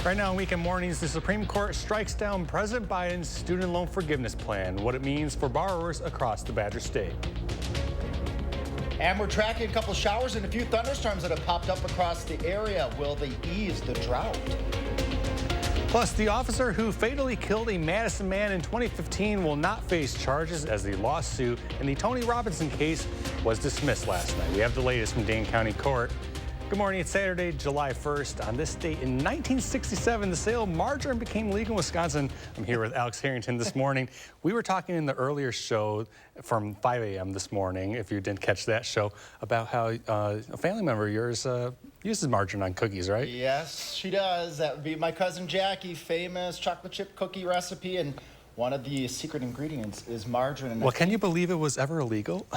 Right now on weekend mornings, the Supreme Court strikes down President Biden's student loan forgiveness plan, what it means for borrowers across the Badger State. And we're tracking a couple showers and a few thunderstorms that have popped up across the area. Will they ease the drought? Plus, the officer who fatally killed a Madison man in 2015 will not face charges as the lawsuit in the Tony Robinson case was dismissed last night. We have the latest from Dane County Court. Good morning. It's Saturday, July 1st. On this date in 1967, the sale of margarine became legal in Wisconsin. I'm here with Alex Harrington this morning. We were talking in the earlier show from 5 a.m. this morning, if you didn't catch that show, about how a family member of yours uses margarine on cookies, right? Yes, she does. That would be my cousin Jackie, famous chocolate chip cookie recipe. And one of the secret ingredients is margarine. Well, can you believe it was ever illegal?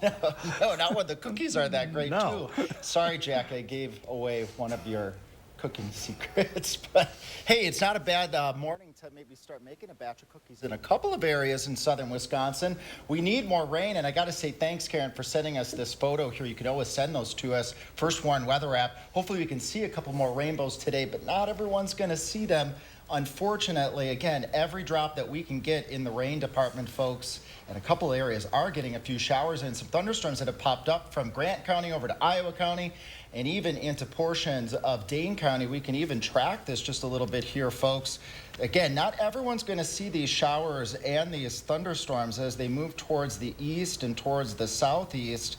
No, not when the cookies are that great, No. too. Sorry, Jack, I gave away one of your cooking secrets. But, hey, it's not a bad morning to maybe start making a batch of cookies in a couple of areas in southern Wisconsin. We need more rain, and I got to say thanks, Karen, for sending us this photo here. You can always send those to us, First Warn Weather app. Hopefully we can see a couple more rainbows today, but not everyone's going to see them. Unfortunately, again, every drop that we can get in the rain department, folks, and a couple areas are getting a few showers and some thunderstorms that have popped up from Grant County over to Iowa County and even into portions of Dane County. We can even track this just a little bit here, folks. Again, not everyone's going to see these showers and these thunderstorms as they move towards the east and towards the southeast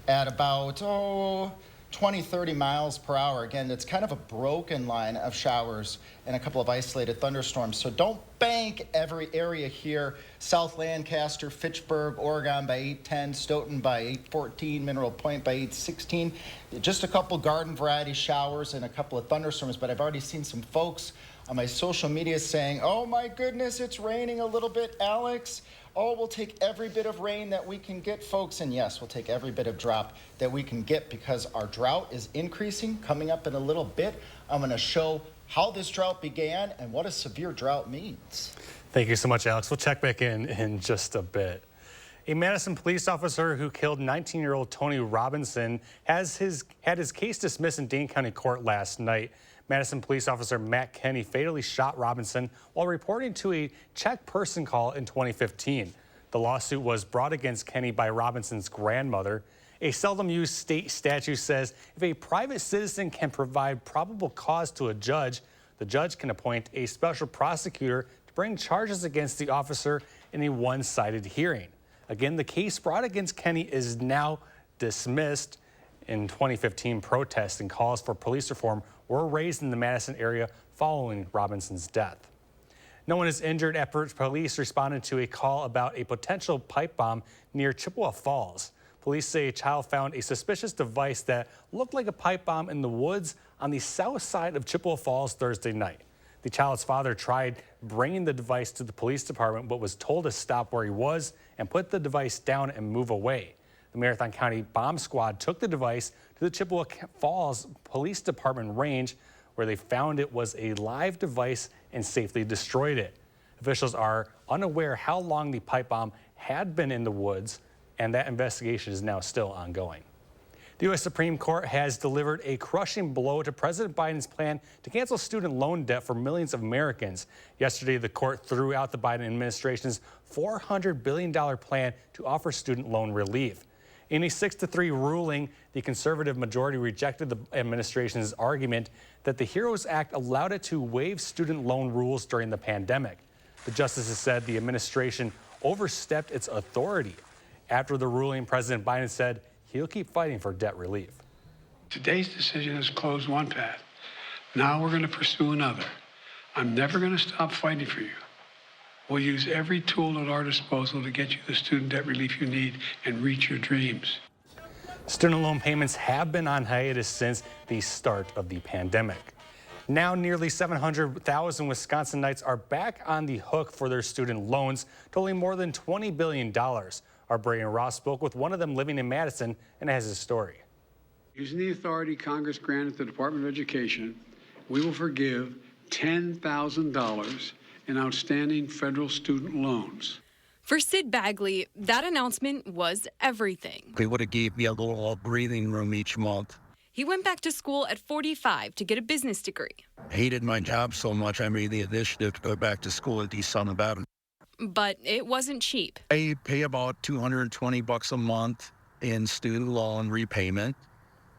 at about, 20, 30 miles per hour. Again, it's kind of a broken line of showers and a couple of isolated thunderstorms. So don't bank every area here. South Lancaster, Fitchburg, Oregon by 810, Stoughton by 814, Mineral Point by 816. Just a couple garden variety showers and a couple of thunderstorms, but I've already seen some folks on my social media saying, oh my goodness, it's raining a little bit, Alex. Oh, we'll take every bit of rain that we can get, folks. And yes, we'll take every bit of drop that we can get because our drought is increasing. Coming up in a little bit, I'm going to show how this drought began and what a severe drought means. Thank you so much, Alex. We'll check back in just a bit. A Madison police officer who killed 19-year-old Tony Robinson had his case dismissed in Dane County Court last night. Madison police officer Matt Kenny fatally shot Robinson while reporting to a check person call in 2015. The lawsuit was brought against Kenny by Robinson's grandmother. A seldom used state statute says if a private citizen can provide probable cause to a judge, the judge can appoint a special prosecutor to bring charges against the officer in a one-sided hearing. Again, the case brought against Kenny is now dismissed. In 2015, protests and calls for police reform were raised in the Madison area following Robinson's death. No one is injured after police responded to a call about a potential pipe bomb near Chippewa Falls. Police say a child found a suspicious device that looked like a pipe bomb in the woods on the south side of Chippewa Falls Thursday night. The child's father tried bringing the device to the police department but was told to stop where he was and put the device down and move away. The Marathon County Bomb Squad took the device to the Chippewa Falls Police Department range where they found it was a live device and safely destroyed it. Officials are unaware how long the pipe bomb had been in the woods, and that investigation is now still ongoing. The U.S. Supreme Court has delivered a crushing blow to President Biden's plan to cancel student loan debt for millions of Americans. Yesterday, the court threw out the Biden administration's $400 billion plan to offer student loan relief. In a 6-3 ruling, the conservative majority rejected the administration's argument that the HEROES Act allowed it to waive student loan rules during the pandemic. The justices said the administration overstepped its authority. After the ruling, President Biden said he'll keep fighting for debt relief. Today's decision has closed one path. Now we're going to pursue another. I'm never going to stop fighting for you. We'll use every tool at our disposal to get you the student debt relief you need and reach your dreams. Student loan payments have been on hiatus since the start of the pandemic. Now nearly 700,000 Wisconsinites are back on the hook for their student loans, totaling more than $20 billion. Our Brian Ross spoke with one of them living in Madison and has his story. Using the authority Congress granted the Department of Education, we will forgive $10,000 in outstanding federal student loans. For Sid Bagley, that announcement was everything. They would have gave me a little breathing room each month. He went back to school at 45 to get a business degree. I hated my job so much, I made the initiative to go back to school at East Sun Madison. But it wasn't cheap. I pay about $220 a month in student loan repayment,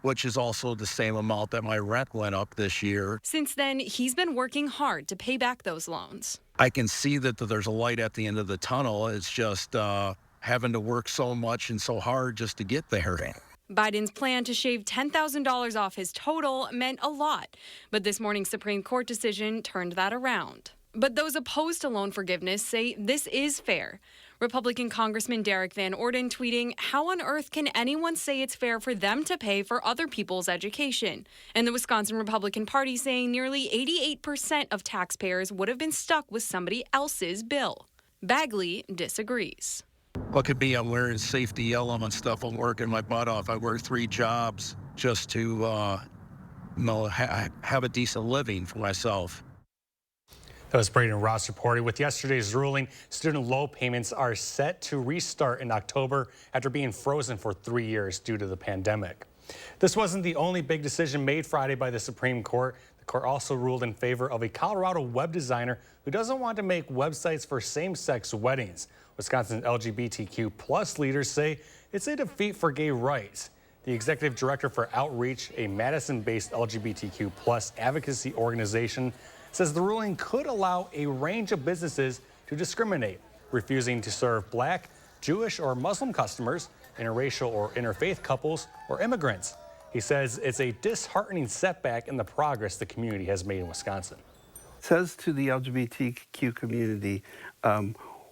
which is also the same amount that my rent went up this year. Since then, he's been working hard to pay back those loans. I can see that there's a light at the end of the tunnel. It's just having to work so much and so hard just to get there. Biden's plan to shave $10,000 off his total meant a lot, but this morning's Supreme Court decision turned that around. But those opposed to loan forgiveness say this is fair. Republican Congressman Derek Van Orden tweeting, "How on earth can anyone say it's fair for them to pay for other people's education?" And the Wisconsin Republican Party saying nearly 88% of taxpayers would have been stuck with somebody else's bill. Bagley disagrees. What could be, I'm wearing safety element stuff. I'm working my butt off. I work 3 jobs just to have a decent living for myself. That was Braden Ross reporting. With yesterday's ruling, student loan payments are set to restart in October after being frozen for 3 years due to the pandemic. This wasn't the only big decision made Friday by the Supreme Court. The court also ruled in favor of a Colorado web designer who doesn't want to make websites for same-sex weddings. Wisconsin LGBTQ plus leaders say it's a defeat for gay rights. The executive director for Outreach, a Madison-based LGBTQ plus advocacy organization, says the ruling could allow a range of businesses to discriminate, refusing to serve Black, Jewish, or Muslim customers, interracial or interfaith couples, or immigrants. He says it's a disheartening setback in the progress the community has made in Wisconsin. Says to the LGBTQ community,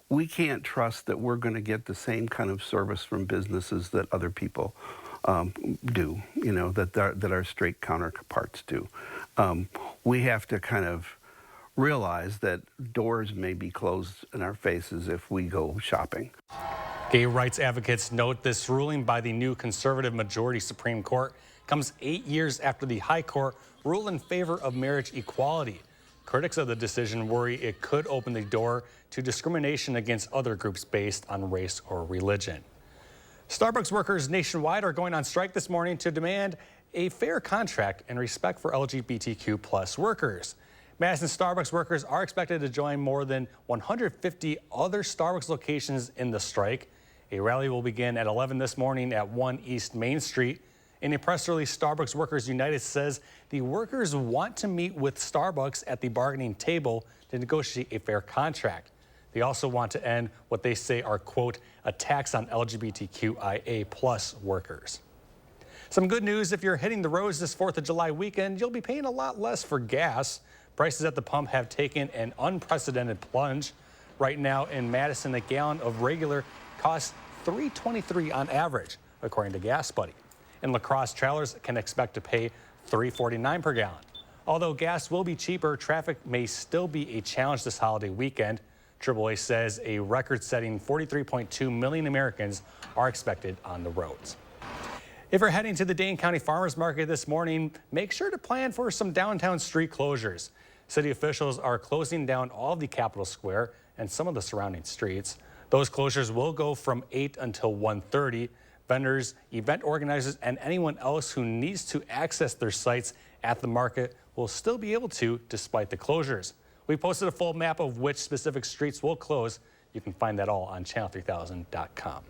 we can't trust that we're going to get the same kind of service from businesses that other people do, that our straight counterparts do. We have to kind of realize that doors may be closed in our faces if we go shopping. Gay rights advocates note this ruling by the new conservative majority Supreme Court comes 8 years after the High Court ruled in favor of marriage equality. Critics of the decision worry it could open the door to discrimination against other groups based on race or religion. Starbucks workers nationwide are going on strike this morning to demand a fair contract and respect for LGBTQ plus workers. Madison Starbucks workers are expected to join more than 150 other Starbucks locations in the strike. A rally will begin at 11 this morning at 1 East Main Street. In a press release, Starbucks Workers United says the workers want to meet with Starbucks at the bargaining table to negotiate a fair contract. They also want to end what they say are, quote, attacks on LGBTQIA plus workers. Some good news, if you're hitting the roads this 4th of July weekend, you'll be paying a lot less for gas. Prices at the pump have taken an unprecedented plunge. Right now in Madison, a gallon of regular costs $3.23 on average, according to Gas Buddy. In La Crosse, travelers can expect to pay $3.49 per gallon. Although gas will be cheaper, traffic may still be a challenge this holiday weekend. AAA says a record-setting 43.2 million Americans are expected on the roads. If you're heading to the Dane County Farmers Market this morning, make sure to plan for some downtown street closures. City officials are closing down all of the Capitol Square and some of the surrounding streets. Those closures will go from 8 until 1:30. Vendors, event organizers, and anyone else who needs to access their sites at the market will still be able to, despite the closures. We posted a full map of which specific streets will close. You can find that all on channel3000.com.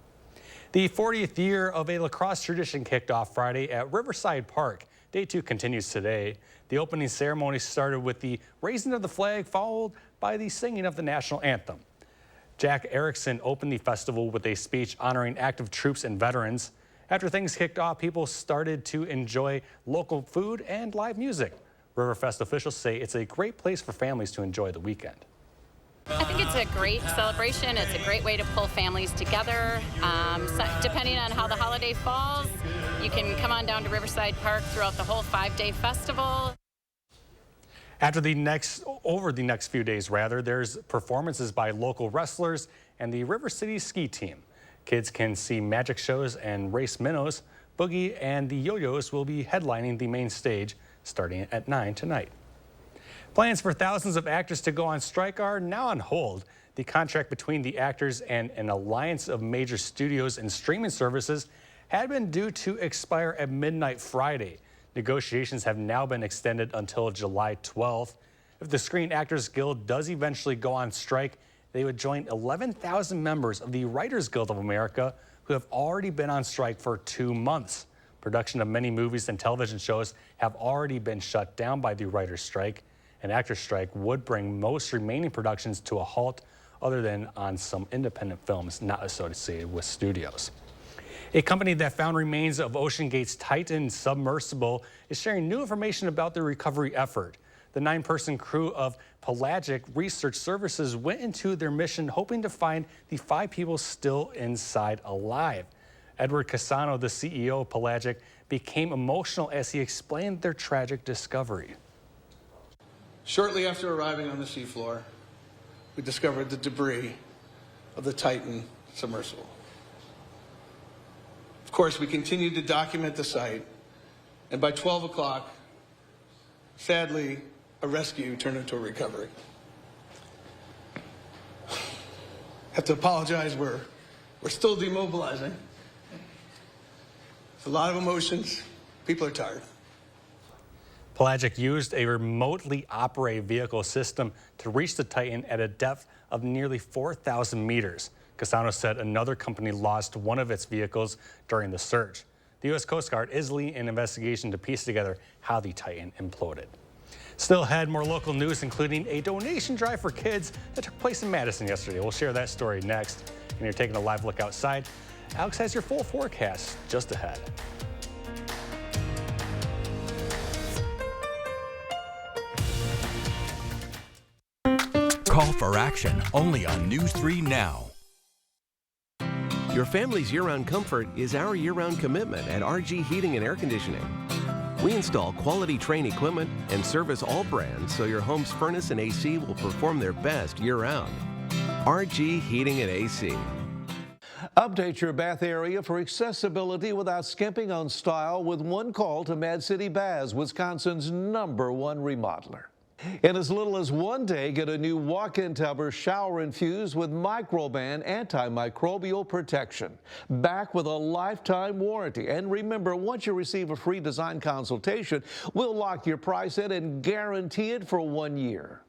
The 40th year of a lacrosse tradition kicked off Friday at Riverside Park. Day 2 continues today. The opening ceremony started with the raising of the flag, followed by the singing of the national anthem. Jack Erickson opened the festival with a speech honoring active troops and veterans. After things kicked off, people started to enjoy local food and live music. Riverfest officials say it's a great place for families to enjoy the weekend. I think it's a great celebration. It's a great way to pull families together. So depending on how the holiday falls, you can come on down to Riverside Park throughout the whole 5-day festival. Over the next few days, there's performances by local wrestlers and the River City ski team. Kids can see magic shows and race minnows. Boogie and the Yo-Yos will be headlining the main stage starting at 9 tonight. Plans for thousands of actors to go on strike are now on hold. The contract between the actors and an alliance of major studios and streaming services had been due to expire at midnight Friday. Negotiations have now been extended until July 12th. If the Screen Actors Guild does eventually go on strike, they would join 11,000 members of the Writers Guild of America who have already been on strike for 2 months. Production of many movies and television shows have already been shut down by the writers' strike. An actors' strike would bring most remaining productions to a halt, other than on some independent films not associated with studios. A company that found remains of OceanGate's Titan submersible is sharing new information about their recovery effort. The 9-person crew of Pelagic Research Services went into their mission hoping to find the 5 people still inside alive. Edward Cassano, the CEO of Pelagic, became emotional as he explained their tragic discovery. Shortly after arriving on the seafloor, we discovered the debris of the Titan submersible. Of course, we continued to document the site, and by 12 o'clock, sadly, a rescue turned into a recovery. Have to apologize, we're still demobilizing. It's a lot of emotions. People are tired. Pelagic used a remotely operated vehicle system to reach the Titan at a depth of nearly 4,000 meters. Cassano said another company lost one of its vehicles during the search. The U.S. Coast Guard is leading an investigation to piece together how the Titan imploded. Still ahead, more local news, including a donation drive for kids that took place in Madison yesterday. We'll share that story next. And you're taking a live look outside. Alex has your full forecast just ahead. Call for action only on News 3 Now. Your family's year-round comfort is our year-round commitment at RG Heating and Air Conditioning. We install quality Trane equipment and service all brands so your home's furnace and AC will perform their best year-round. RG Heating and AC. Update your bath area for accessibility without skimping on style with one call to Mad City Baths, Wisconsin's #1 remodeler. In as little as 1 day, get a new walk-in tub or shower infused with Microban antimicrobial protection. Back with a lifetime warranty. And remember, once you receive a free design consultation, we'll lock your price in and guarantee it for 1 year.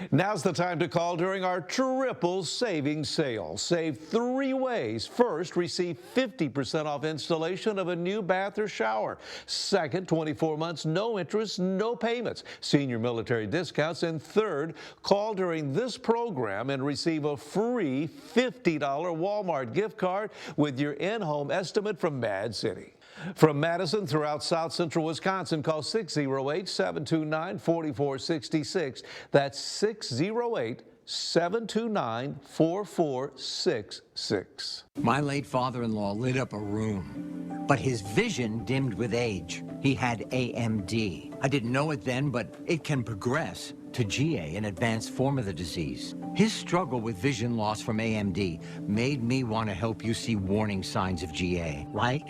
Now's the time to call during our triple savings sale. Save 3 ways. First, receive 50% off installation of a new bath or shower. Second, 24 months, no interest, no payments. Senior military discounts. And third, call during this program and receive a free $50 Walmart gift card with your in-home estimate from Mad City. From Madison throughout South Central Wisconsin, call 608-729-4466. That's 608-729-4466. My late father-in-law lit up a room, but his vision dimmed with age. He had AMD. I didn't know it then, but it can progress to GA, an advanced form of the disease. His struggle with vision loss from AMD made me want to help you see warning signs of GA, like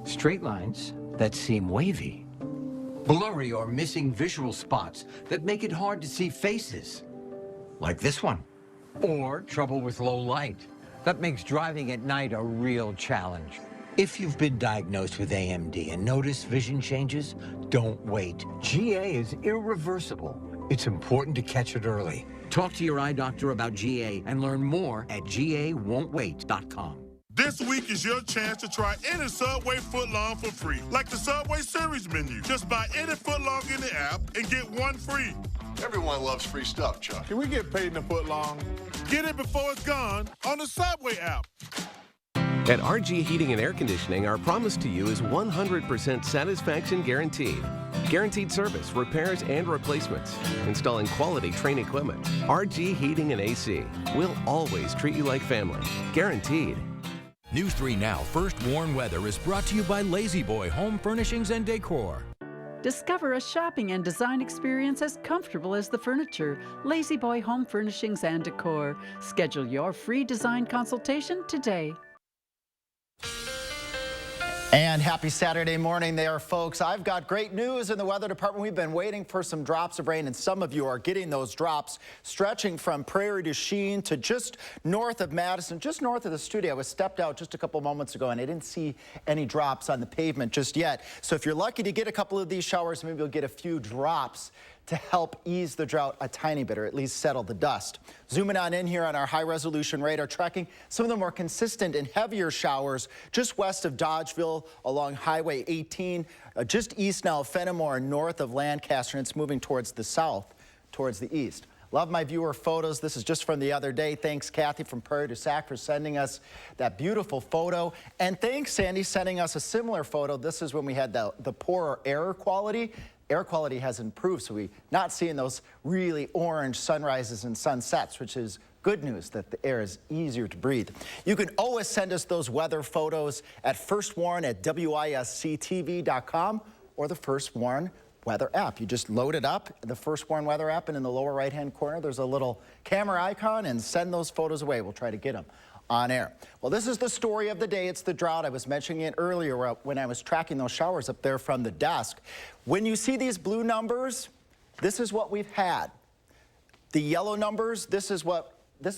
straight lines that seem wavy, blurry or missing visual spots that make it hard to see faces, like this one, or trouble with low light that makes driving at night a real challenge. If you've been diagnosed with AMD and notice vision changes, don't wait. GA is irreversible. It's important to catch it early. Talk to your eye doctor about GA and learn more at GAWon'tWait.com. This week is your chance to try any Subway footlong for free, like the Subway Series menu. Just buy any footlong in the app and get 1 free. Everyone loves free stuff, Chuck. Can we get paid in a footlong? Get it before it's gone on the Subway app. At RG Heating and Air Conditioning, our promise to you is 100% satisfaction guaranteed. Guaranteed service, repairs, and replacements. Installing quality Trane equipment. RG Heating and AC. We'll always treat you like family. Guaranteed. News 3 Now First Warn Weather is brought to you by Lazy Boy Home Furnishings and Decor. Discover a shopping and design experience as comfortable as the furniture. Lazy Boy Home Furnishings and Decor. Schedule your free design consultation today. And happy Saturday morning there, folks. I've got great news in the weather department. We've been waiting for some drops of rain, and some of you are getting those drops, stretching from Prairie to Sheen to just north of Madison, just north of the studio. I was stepped out just a couple moments ago, and I didn't see any drops on the pavement just yet. So if you're lucky to get a couple of these showers, maybe you'll get a few drops to help ease the drought a tiny bit, or at least settle the dust. Zooming on in here on our high-resolution radar, tracking some of the more consistent and heavier showers just west of Dodgeville along Highway 18, just east now of Fenimore and north of Lancaster, and it's moving towards the south, towards the east. Love my viewer photos. This is just from the other day. Thanks, Kathy from Prairie du Sac, for sending us that beautiful photo. And thanks, Sandy, sending us a similar photo. This is when we had the poorer air quality. Air quality has improved, so we're not seeing those really orange sunrises and sunsets, which is good news that the air is easier to breathe. You can always send us those weather photos at firstwarn@WISC-TV.com or the First Warn weather app. You just load it up, the First Warn weather app, and in the lower right-hand corner, there's a little camera icon, and send those photos away. We'll try to get them on air. Well, this is the story of the day. It's the drought. I was mentioning it earlier when I was tracking those showers up there from the desk. When you see these blue numbers, this is what we've had. The yellow numbers, this is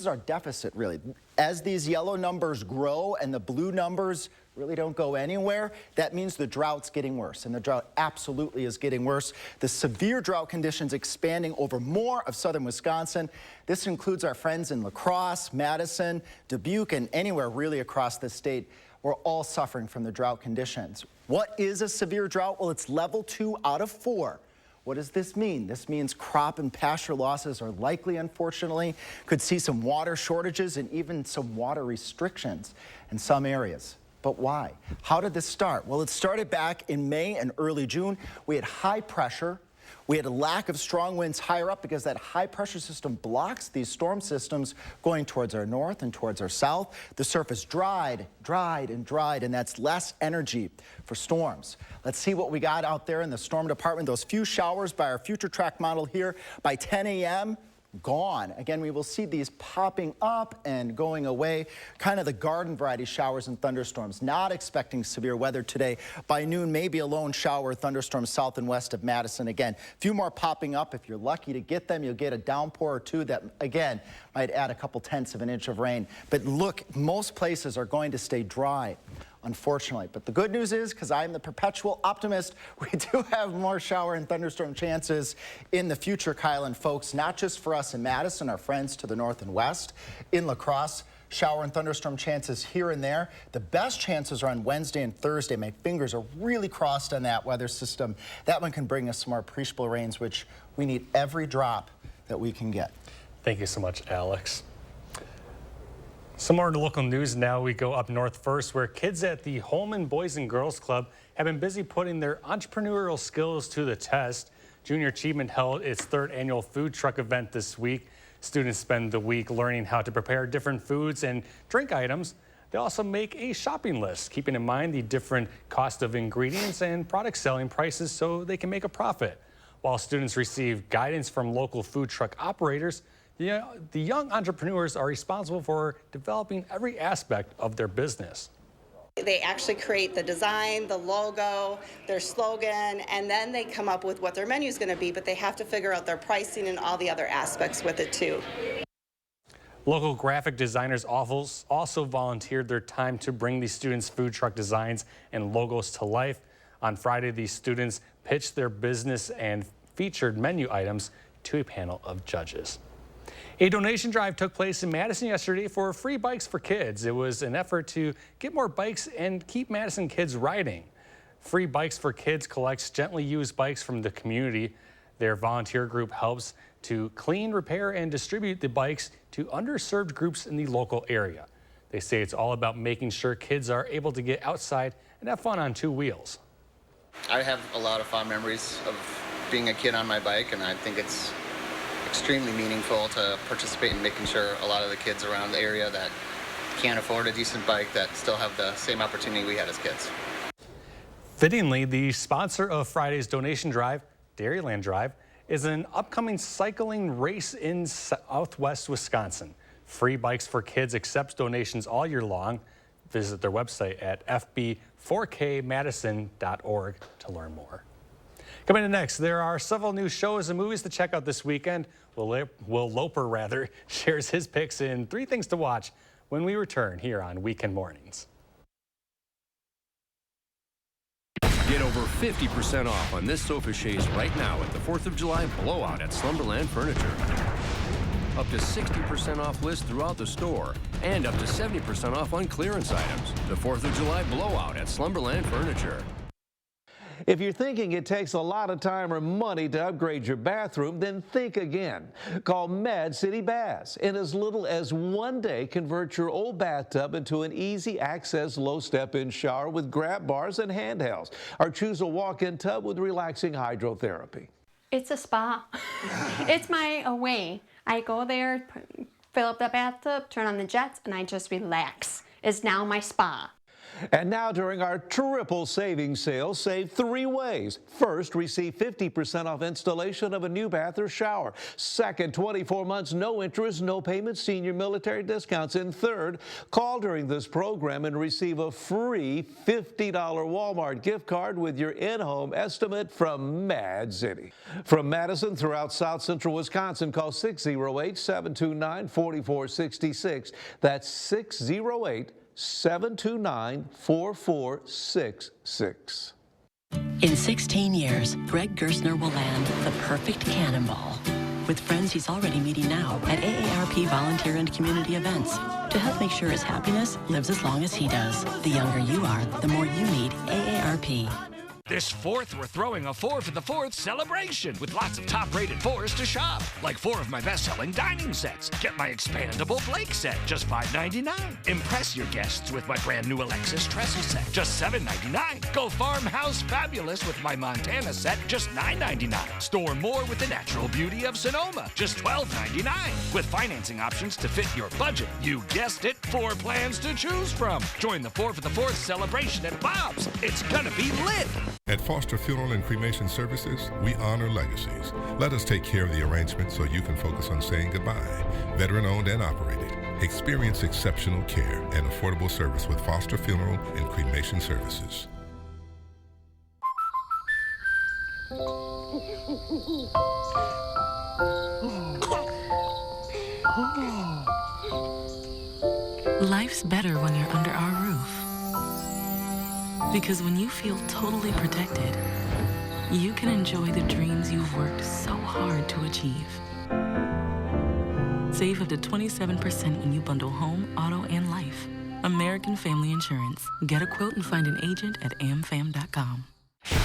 our deficit, really. As these yellow numbers grow and the blue numbers really don't go anywhere, that means the drought's getting worse, and the drought absolutely is getting worse. The severe drought conditions expanding over more of southern Wisconsin. This includes our friends in La Crosse, Madison, Dubuque, and anywhere really across the state. We're all suffering from the drought conditions. What is a severe drought? Well, it's level 2 out of 4. What does this mean? This means crop and pasture losses are likely, unfortunately. Could see some water shortages and even some water restrictions in some areas. But why? How did this start? Well, it started back in May and early June. We had high pressure. We had a lack of strong winds higher up because that high pressure system blocks these storm systems going towards our north and towards our south. The surface dried, and that's less energy for storms. Let's see what we got out there in the storm department. Those few showers by our future track model here by 10 a.m. gone. Again, we will see these popping up and going away, kind of the garden variety showers and thunderstorms. Not expecting severe weather today. By noon, maybe a lone shower, thunderstorms south and west of Madison. Again, a few more popping up. If you're lucky to get them, you'll get a downpour or two that, again, might add a couple tenths of an inch of rain. But look, most places are going to stay dry, unfortunately. But the good news is, because I'm the perpetual optimist, we do have more shower and thunderstorm chances in the future, Kyle and folks, not just for us in Madison, our friends to the north and west. In La Crosse, shower and thunderstorm chances here and there. The best chances are on Wednesday and Thursday. My fingers are really crossed on that weather system. That one can bring us some more appreciable rains, which we need every drop that we can get. Thank you so much, Alex. Some more local news now. We go up north first, where kids at the Holman Boys and Girls Club have been busy putting their entrepreneurial skills to the test. Junior Achievement held its 3rd annual food truck event this week. Students spend the week learning how to prepare different foods and drink items. They also make a shopping list, keeping in mind the different cost of ingredients and product selling prices so they can make a profit. While students receive guidance from local food truck operators, the young entrepreneurs are responsible for developing every aspect of their business. They actually create the design, the logo, their slogan, and then they come up with what their menu is going to be, but they have to figure out their pricing and all the other aspects with it too. Local graphic designers also volunteered their time to bring the students' food truck designs and logos to life. On Friday, these students pitched their business and featured menu items to a panel of judges. A donation drive took place in Madison yesterday for free bikes for kids. It was an effort to get more bikes and keep Madison kids riding. Free Bikes for Kids collects gently used bikes from the community. Their volunteer group helps to clean, repair, and distribute the bikes to underserved groups in the local area. They say it's all about making sure kids are able to get outside and have fun on 2 wheels. I have a lot of fond memories of being a kid on my bike, and I think it's extremely meaningful to participate in making sure a lot of the kids around the area that can't afford a decent bike that still have the same opportunity we had as kids. Fittingly, the sponsor of Friday's donation drive, Dairyland Drive, is an upcoming cycling race in southwest Wisconsin. Free Bikes for Kids accepts donations all year long. Visit their website at fb4kmadison.org to learn more. Coming in next, there are several new shows and movies to check out this weekend. Will Loper shares his picks in 3 things to watch when we return here on Weekend Mornings. Get over 50% off on this sofa chaise right now at the 4th of July blowout at Slumberland Furniture. Up to 60% off list throughout the store and up to 70% off on clearance items. The 4th of July blowout at Slumberland Furniture. If you're thinking it takes a lot of time or money to upgrade your bathroom, then think again. Call Mad City Baths. In as little as 1 day, convert your old bathtub into an easy access low step-in shower with grab bars and handhelds. Or choose a walk-in tub with relaxing hydrotherapy. It's a spa. It's my way. I go there, fill up the bathtub, turn on the jets, and I just relax. It's now my spa. And now during our triple savings sale, save 3 ways. First, receive 50% off installation of a new bath or shower. Second, 24 months, no interest, no payment, senior military discounts. And third, call during this program and receive a free $50 Walmart gift card with your in-home estimate from Mad City. From Madison throughout South Central Wisconsin, call 608-729-4466. That's 608-729-4466. In 16 years, Greg Gerstner will land the perfect cannonball with friends he's already meeting now at AARP volunteer and community events to help make sure his happiness lives as long as he does. The younger you are, the more you need AARP. This 4th, we're throwing a 4 for the 4th celebration with lots of top-rated 4s to shop. Like 4 of my best-selling dining sets. Get my expandable Blake set, just $5.99. Impress your guests with my brand-new Alexis trestle set, just $7.99. Go farmhouse fabulous with my Montana set, just $9.99. Store more with the natural beauty of Sonoma, just $12.99. With financing options to fit your budget. You guessed it, 4 plans to choose from. Join the 4 for the 4th celebration at Bob's. It's gonna be lit. At Foster Funeral and Cremation Services, we honor legacies. Let us take care of the arrangement so you can focus on saying goodbye. Veteran-owned and operated. Experience exceptional care and affordable service with Foster Funeral and Cremation Services. Life's better when you're under our roof. Because when you feel totally protected, you can enjoy the dreams you've worked so hard to achieve. Save up to 27% when you bundle home, auto, and life. American Family Insurance. Get a quote and find an agent at amfam.com.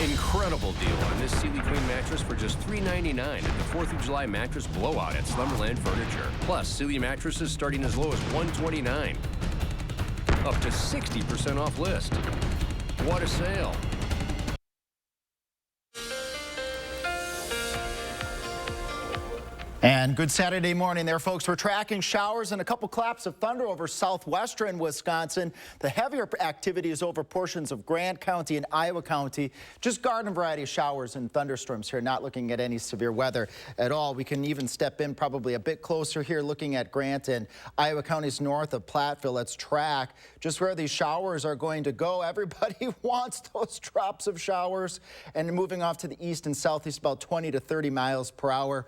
Incredible deal on this Sealy Queen mattress for just $3.99 at the 4th of July mattress blowout at Slumberland Furniture. Plus, Sealy mattresses starting as low as $129. Up to 60% off list. What a sale. And good Saturday morning there, folks. We're tracking showers and a couple claps of thunder over southwestern Wisconsin. The heavier activity is over portions of Grant County and Iowa County. Just garden variety showers and thunderstorms here, not looking at any severe weather at all. We can even step in probably a bit closer here, looking at Grant and Iowa counties north of Platteville. Let's track just where these showers are going to go. Everybody wants those drops of showers. And moving off to the east and southeast, about 20 to 30 miles per hour.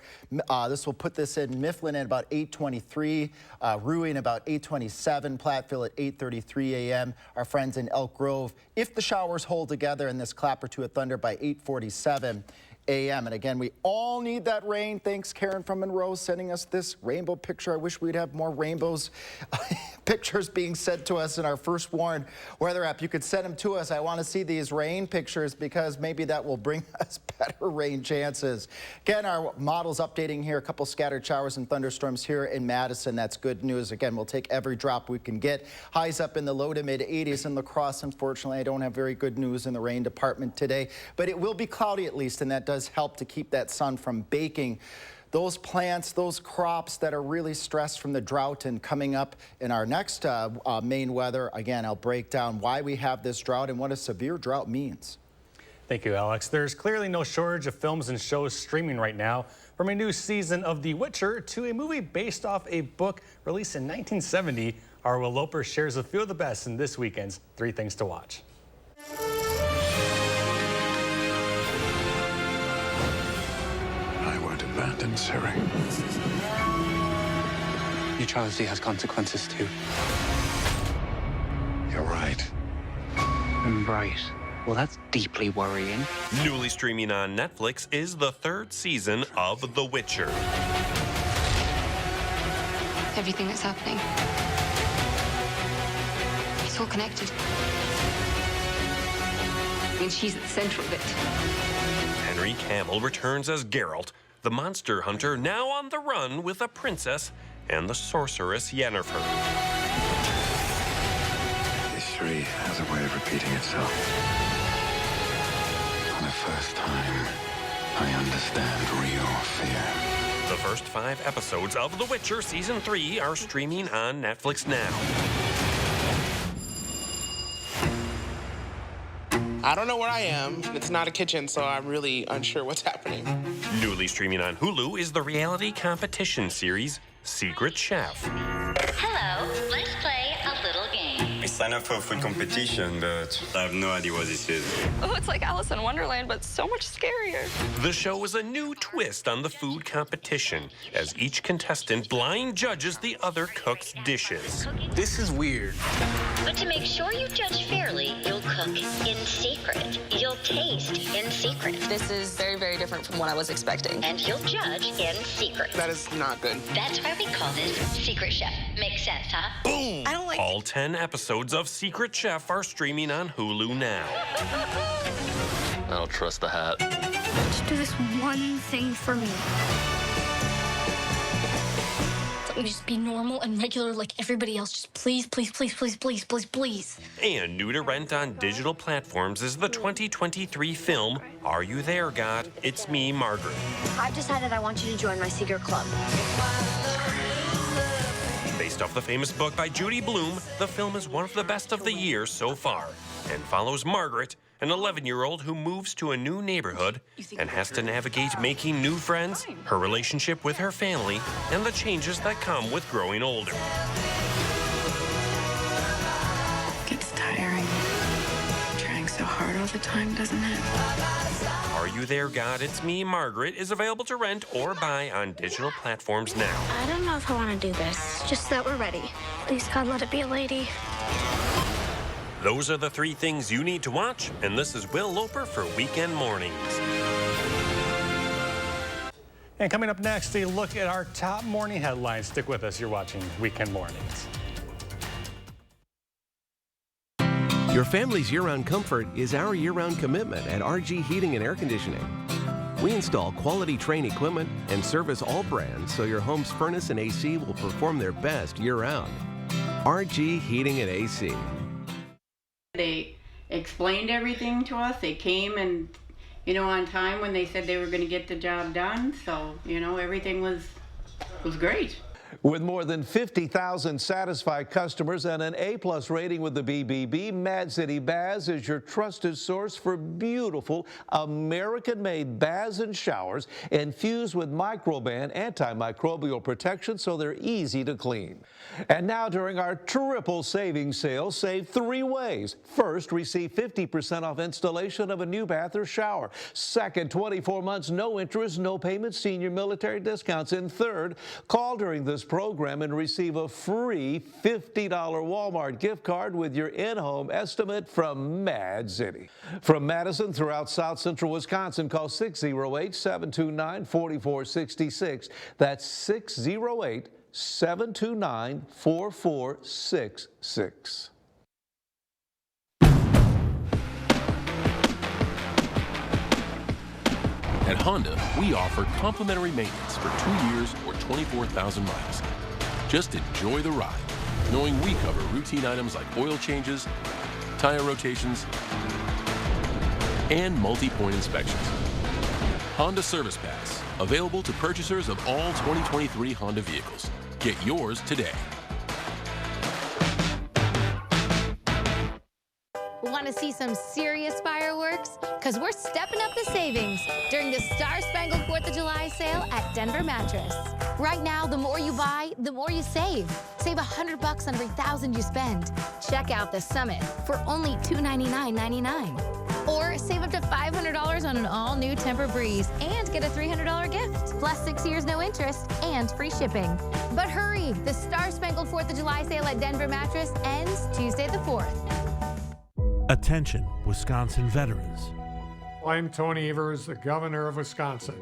This will put this in Mifflin at about 8:23, Ruin about 8:27, Platteville at 8:33 a.m. Our friends in Elk Grove, if the showers hold together in this clap or two of thunder, by 8:47 a.m. And again, we all need that rain. Thanks, Karen from Monroe, sending us this rainbow picture. I wish we'd have more rainbows pictures being sent to us in our First Warn weather app. You could send them to us. I want to see these rain pictures because maybe that will bring us better rain chances. Again, our model's updating here. A couple scattered showers and thunderstorms here in Madison. That's good news. Again, we'll take every drop we can get. Highs up in the low to mid 80s in La Crosse. Unfortunately, I don't have very good news in the rain department today, but it will be cloudy at least, and that does help to keep that sun from baking those plants, those crops that are really stressed from the drought. And coming up in our next main weather, again, I'll break down why we have this drought and what a severe drought means. Thank you, Alex. There's clearly no shortage of films and shows streaming right now. From a new season of The Witcher to a movie based off a book released in 1970, Our Will Loper shares a few of the best in this weekend's 3 Things to Watch. I won't abandon Siri. Neutrality has consequences too. You're right. Right. Well, that's deeply worrying. Newly streaming on Netflix is the 3rd season of The Witcher. Everything that's happening, it's all connected. And she's at the center of it. Henry Cavill returns as Geralt, the monster hunter now on the run with a princess and the sorceress Yennefer. History has a way of repeating itself. For the first time, I understand real fear. The first 5 episodes of The Witcher Season 3 are streaming on Netflix now. I don't know where I am. It's not a kitchen, so I'm really unsure what's happening. Newly streaming on Hulu is the reality competition series Secret Chef. Hello, let's play a little game. I signed up for a food competition, but I have no idea what this is. Oh, it's like Alice in Wonderland, but so much scarier. The show is a new twist on the food competition, as each contestant blind judges the other cook's dishes. This is weird. But to make sure you judge fairly, you'll cook in secret. You'll taste in secret. This is very, very different from what I was expecting. And you'll judge in secret. That is not good. That's why we call this Secret Chef. Makes sense, huh? Boom! I don't like All 10 episodes of Secret Chef are streaming on Hulu now. I don't trust the hat. Just do this one thing for me. Let me just be normal and regular like everybody else. Just please, please, please, please, please, please, please. And new to rent on digital platforms is the 2023 film Are You There, God? It's Me, Margaret. I've decided I want you to join my secret club. Based off the famous book by Judy Blume, the film is one of the best of the year so far and follows Margaret, an 11-year-old who moves to a new neighborhood and has to navigate making new friends, her relationship with her family, and the changes that come with growing older. It's tiring. Trying so hard all the time, doesn't it? Are You There, God? It's Me, Margaret is available to rent or buy on digital platforms now. I don't know if I want to do this. Just that we're ready. Please, God, let it be a lady. Those are the 3 things you need to watch, and this is Will Loper for Weekend Mornings. And coming up next, a look at our top morning headlines. Stick with us. You're watching Weekend Mornings. Your family's year-round comfort is our year-round commitment at RG Heating and Air Conditioning. We install quality Trane equipment and service all brands so your home's furnace and AC will perform their best year-round. RG Heating and AC. They explained everything to us. They came and, on time when they said they were going to get the job done. So, everything was great. With more than 50,000 satisfied customers and an A+ rating with the BBB, Mad City Baths is your trusted source for beautiful American-made baths and showers infused with Microban antimicrobial protection so they're easy to clean. And now during our triple savings sale, save 3 ways. First, receive 50% off installation of a new bath or shower. Second, 24 months, no interest, no payment, senior military discounts. And third, call during this program and receive a free $50 Walmart gift card with your in-home estimate from Mad City. From Madison throughout South Central Wisconsin, call 608-729-4466. That's 608-729-4466. At Honda, we offer complimentary maintenance for 2 years or 24,000 miles. Just enjoy the ride, knowing we cover routine items like oil changes, tire rotations, and multi-point inspections. Honda Service Pass, available to purchasers of all 2023 Honda vehicles. Get yours today. Want to see some serious fireworks? Because we're stepping up the savings during the Star-Spangled 4th of July July sale at Denver Mattress. Right now, the more you buy, the more you save. Save $100 on every $1,000 you spend. Check out the Summit for only $299.99. Or save up to $500 on an all-new Tempur-Breeze and get a $300 gift. Plus 6 years no interest and free shipping. But hurry, the Star-Spangled 4th of July sale at Denver Mattress ends Tuesday the 4th. Attention, Wisconsin veterans. I'm Tony Evers, the governor of Wisconsin.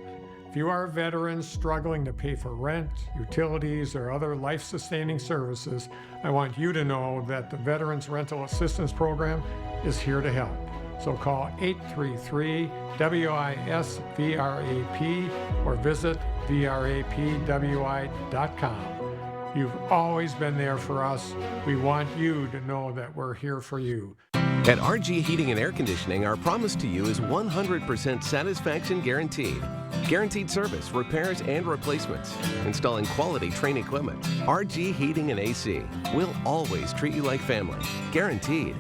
If you are a veteran struggling to pay for rent, utilities, or other life-sustaining services, I want you to know that the Veterans Rental Assistance Program is here to help. So call 833-WISC-VRAP or visit vrapwi.com. You've always been there for us. We want you to know that we're here for you. At RG Heating and Air Conditioning, our promise to you is 100% satisfaction guaranteed. Guaranteed service, repairs, and replacements. Installing quality Trane equipment. RG Heating and AC. We'll always treat you like family. Guaranteed.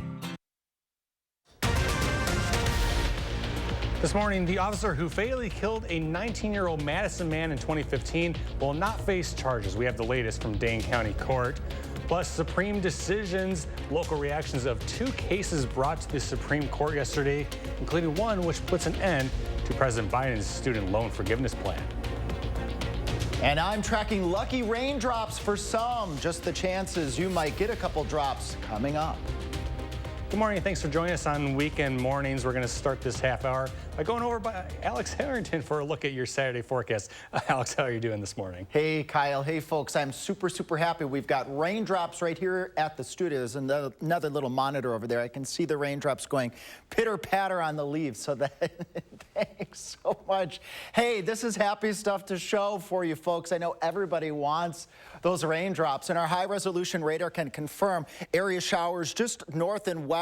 This morning, the officer who fatally killed a 19-year-old Madison man in 2015 will not face charges. We have the latest from Dane County Court. Plus, Supreme decisions, local reactions of 2 cases brought to the Supreme Court yesterday, including one which puts an end to President Biden's student loan forgiveness plan. And I'm tracking lucky raindrops for some. Just the chances you might get a couple drops coming up. Good morning. Thanks for joining us on Weekend Mornings. We're going to start this half hour by going over by Alex Harrington for a look at your Saturday forecast. Alex, how are you doing this morning? Hey, Kyle. Hey, folks. I'm super happy. We've got raindrops right here at the studio. There's another little monitor over there. I can see the raindrops going pitter-patter on the leaves. So thanks so much. Hey, this is happy stuff to show for you, folks. I know everybody wants those raindrops, and our high-resolution radar can confirm area showers just north and west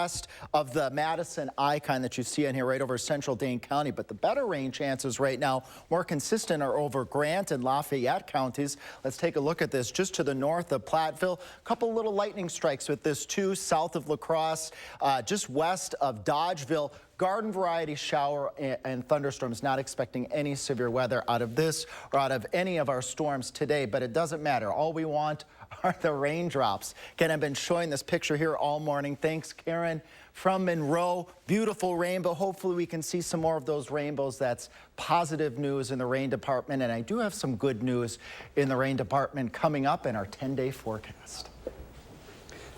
of the Madison icon that you see in here right over central Dane County. But the better rain chances right now, more consistent, are over Grant and Lafayette counties. Let's take a look at this. Just to the north of Platteville, a couple little lightning strikes with this too, south of La Crosse, just west of Dodgeville. Garden variety shower and thunderstorms. Not expecting any severe weather out of this or out of any of our storms today, but it doesn't matter. All we want are the raindrops. Again, I've been showing this picture here all morning. Thanks, Karen from Monroe. Beautiful rainbow. Hopefully we can see some more of those rainbows. That's positive news in the rain department. And I do have some good news in the rain department coming up in our 10-day forecast.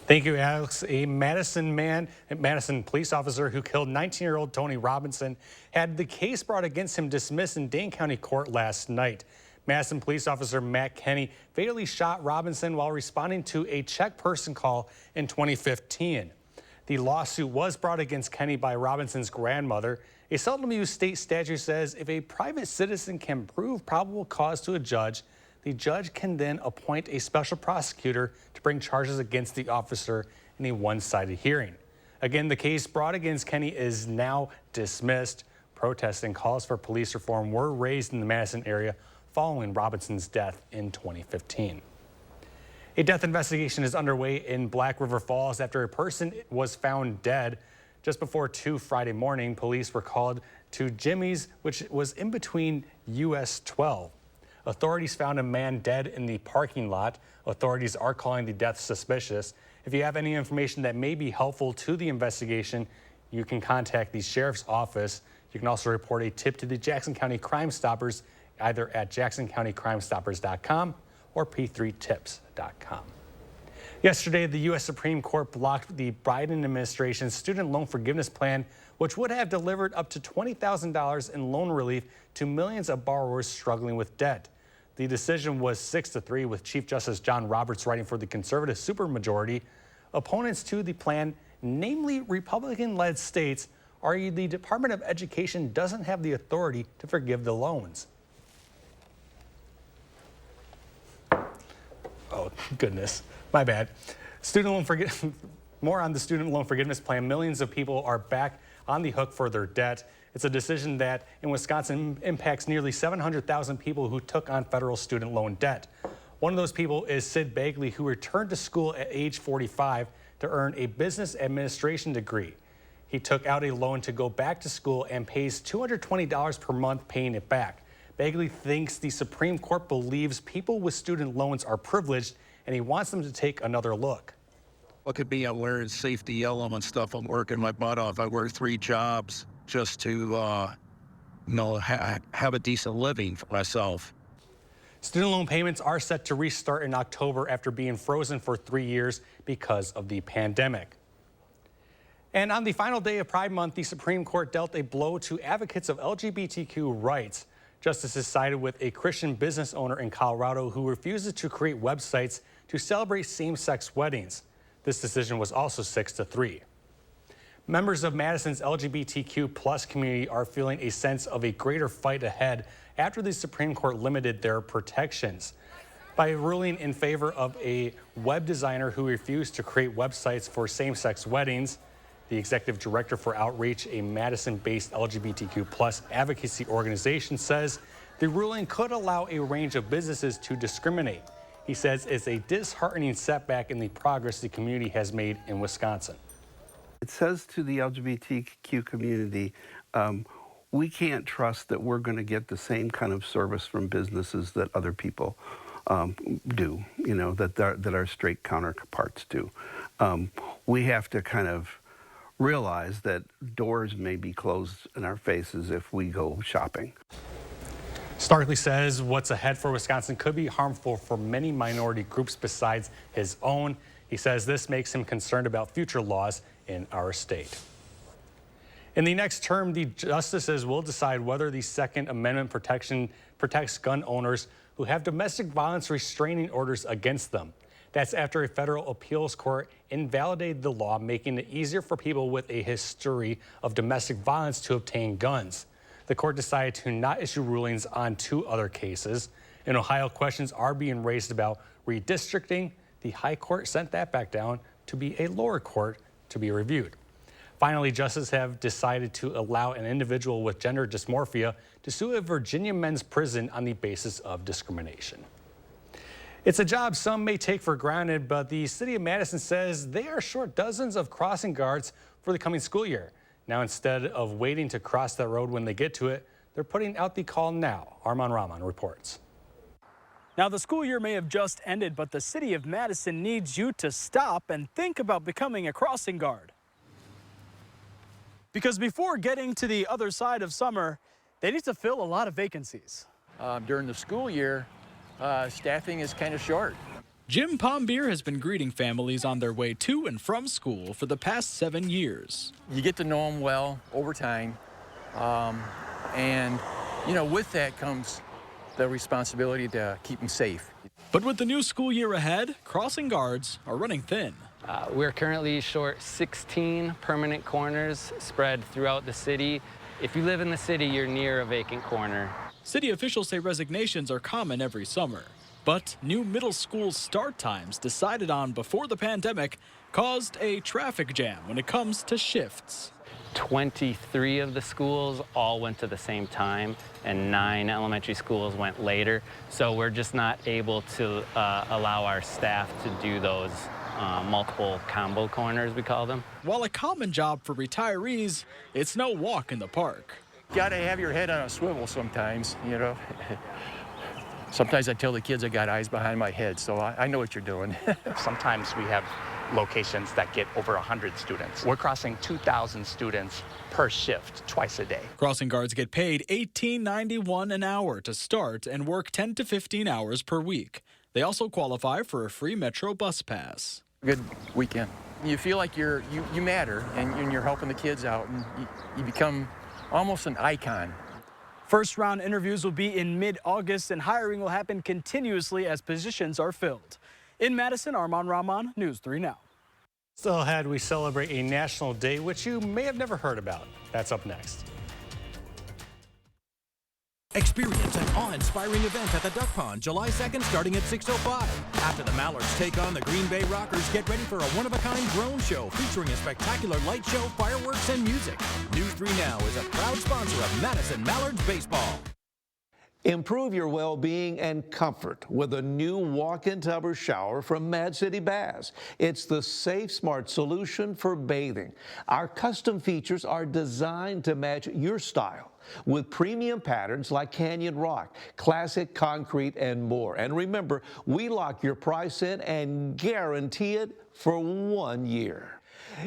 Thank you, Alex. A Madison police officer who killed 19-year-old Tony Robinson had the case brought against him dismissed in Dane County Court last night. Madison police officer Matt Kenny fatally shot Robinson while responding to a check person call in 2015. The lawsuit was brought against Kenny by Robinson's grandmother. A seldom used state statute says if a private citizen can prove probable cause to a judge, the judge can then appoint a special prosecutor to bring charges against the officer in a one-sided hearing. Again, the case brought against Kenny is now dismissed. Protests and calls for police reform were raised in the Madison area following Robinson's death in 2015. A death investigation is underway in Black River Falls after a person was found dead. Just before 2 Friday morning, police were called to Jimmy's, which was in between US 12. Authorities found a man dead in the parking lot. Authorities are calling the death suspicious. If you have any information that may be helpful to the investigation, you can contact the sheriff's office. You can also report a tip to the Jackson County Crime Stoppers, either at jacksoncountycrimestoppers.com or p3tips.com. Yesterday, the U.S. Supreme Court blocked the Biden administration's student loan forgiveness plan, which would have delivered up to $20,000 in loan relief to millions of borrowers struggling with debt. The decision was 6-3, with Chief Justice John Roberts writing for the conservative supermajority. Opponents to the plan, namely Republican-led states, argue the Department of Education doesn't have the authority to forgive the loans. Oh, goodness. My bad. More on the student loan forgiveness plan. Millions of people are back on the hook for their debt. It's a decision that in Wisconsin impacts nearly 700,000 people who took on federal student loan debt. One of those people is Sid Bagley, who returned to school at age 45 to earn a business administration degree. He took out a loan to go back to school and pays $220 per month paying it back. Bagley thinks the Supreme Court believes people with student loans are privileged, and he wants them to take another look. Look at me, I'm wearing safety element stuff. I'm working my butt off. I work 3 jobs just to, have a decent living for myself. Student loan payments are set to restart in October after being frozen for 3 years because of the pandemic. And on the final day of Pride Month, the Supreme Court dealt a blow to advocates of LGBTQ rights. Justices sided with a Christian business owner in Colorado who refuses to create websites to celebrate same-sex weddings. This decision was also 6-3. Members of Madison's LGBTQ+ community are feeling a sense of a greater fight ahead after the Supreme Court limited their protections. By ruling in favor of a web designer who refused to create websites for same-sex weddings, the executive director for Outreach, a Madison-based LGBTQ+ advocacy organization, says the ruling could allow a range of businesses to discriminate. He says it's a disheartening setback in the progress the community has made in Wisconsin. It says to the LGBTQ community, we can't trust that we're going to get the same kind of service from businesses that other people do, that our straight counterparts do. We have to kind of realize that doors may be closed in our faces if we go shopping. Starkley says what's ahead for Wisconsin could be harmful for many minority groups besides his own. He says this makes him concerned about future laws in our state. In the next term, the justices will decide whether the Second Amendment protection protects gun owners who have domestic violence restraining orders against them. That's after a federal appeals court invalidated the law, making it easier for people with a history of domestic violence to obtain guns. The court decided to not issue rulings on 2 other cases. In Ohio, questions are being raised about redistricting. The high court sent that back down to be a lower court to be reviewed. Finally, justices have decided to allow an individual with gender dysmorphia to sue a Virginia men's prison on the basis of discrimination. It's a job some may take for granted, but the city of Madison says they are short dozens of crossing guards for the coming school year. Now, instead of waiting to cross that road when they get to it, they're putting out the call now. Arman Rahman reports. Now, the school year may have just ended, but the city of Madison needs you to stop and think about becoming a crossing guard. Because before getting to the other side of summer, they need to fill a lot of vacancies. During the school year, staffing is kind of short. Jim Pombeer has been greeting families on their way to and from school for the past 7 years. You get to know them well over time, and with that comes the responsibility to keep them safe. But with the new school year ahead, crossing guards are running thin. We're currently short 16 permanent corners spread throughout the city. If you live in the city, you're near a vacant corner. City officials say resignations are common every summer. But new middle school start times decided on before the pandemic caused a traffic jam when it comes to shifts. 23 of the schools all went to the same time, and 9 elementary schools went later. So we're just not able to allow our staff to do those multiple combo corners, we call them. While a common job for retirees, it's no walk in the park. You gotta have your head on a swivel sometimes, Sometimes I tell the kids I got eyes behind my head, so I know what you're doing. Sometimes we have locations that get over 100 students. We're crossing 2,000 students per shift twice a day. Crossing guards get paid $18.91 an hour to start and work 10 to 15 hours per week. They also qualify for a free Metro bus pass. Good weekend. You feel like you matter, and you're helping the kids out, and you become almost an icon. First round interviews will be in mid-August, and hiring will happen continuously as positions are filled. In Madison, Arman Rahman, News 3 Now. Still ahead, we celebrate a national day which you may have never heard about. That's up next. Experience an awe-inspiring event at the Duck Pond July 2nd starting at 6:05. After the Mallards take on the Green Bay Rockers, get ready for a one-of-a-kind drone show featuring a spectacular light show, fireworks, and music. News 3 Now is a proud sponsor of Madison Mallards Baseball. Improve your well-being and comfort with a new walk-in tub or shower from Mad City Baths. It's the safe, smart solution for bathing. Our custom features are designed to match your style with premium patterns like Canyon Rock, classic concrete, and more. And remember, we lock your price in and guarantee it for 1 year.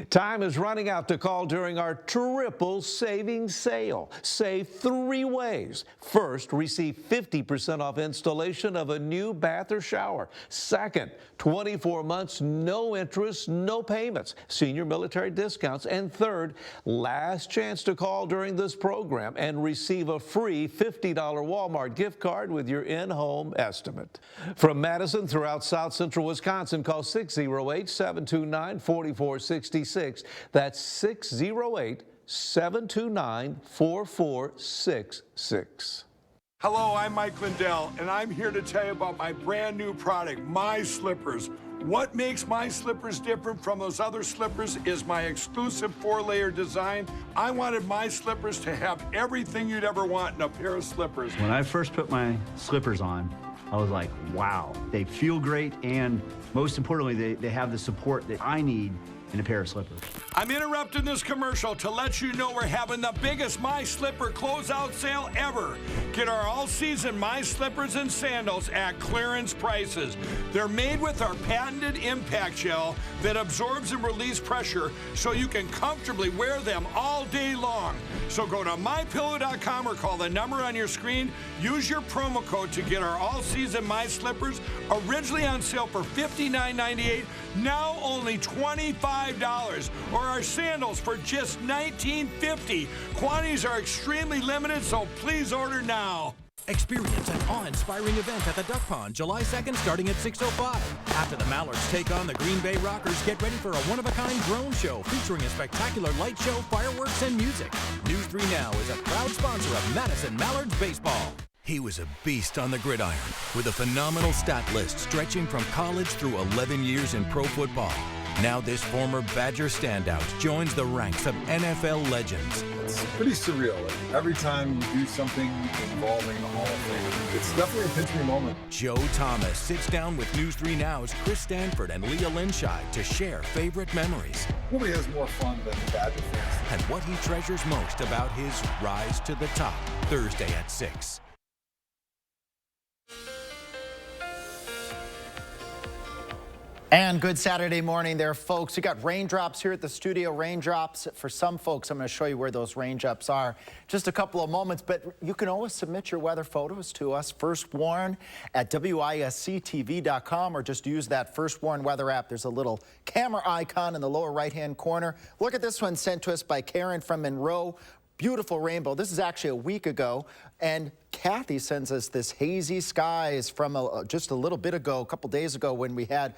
Time is running out to call during our triple savings sale. Save 3 ways. First, receive 50% off installation of a new bath or shower. Second, 24 months, no interest, no payments, senior military discounts. And third, last chance to call during this program and receive a free $50 Walmart gift card with your in-home estimate. From Madison throughout South Central Wisconsin, call 608-729-4466. That's 608-729-4466. Hello, I'm Mike Lindell, and I'm here to tell you about my brand new product, My Slippers. What makes My Slippers different from those other slippers is my exclusive 4-layer design. I wanted My Slippers to have everything you'd ever want in a pair of slippers. When I first put my slippers on, I was like, wow, they feel great, and most importantly, they have the support that I need in a pair of slippers. I'm interrupting this commercial to let you know we're having the biggest My Slipper closeout sale ever. Get our all-season My Slippers and sandals at clearance prices. They're made with our patented impact gel that absorbs and releases pressure so you can comfortably wear them all day long. So go to mypillow.com or call the number on your screen. Use your promo code to get our all-season My Slippers, originally on sale for $59.98, now only $25, or our sandals for just $19.50. Quantities are extremely limited, so please order now. Experience an awe-inspiring event at the Duck Pond July 2nd starting at 6:05. After the Mallards take on the Green Bay Rockers, get ready for a one-of-a-kind drone show featuring a spectacular light show, fireworks, and music. News 3 Now is a proud sponsor of Madison Mallards Baseball. He was a beast on the gridiron with a phenomenal stat list stretching from college through 11 years in pro football. Now this former Badger standout joins the ranks of NFL legends. It's pretty surreal. Every time you do something involving the Hall of Fame, it's definitely a pinch me moment. Joe Thomas sits down with News 3 Now's Chris Stanford and Leah Linscheid to share favorite memories. Nobody has more fun than Badger fans. And what he treasures most about his rise to the top. Thursday at 6. And good Saturday morning there, folks. We got raindrops here at the studio. Raindrops for some folks. I'm going to show you where those raindrops are just a couple of moments. But you can always submit your weather photos to us. First Warn at WISC-TV.com, or just use that First Warn weather app. There's a little camera icon in the lower right-hand corner. Look at this one sent to us by Karen from Monroe. Beautiful rainbow. This is actually a week ago, and Kathy sends us this hazy skies from just a little bit ago, a couple days ago, when we had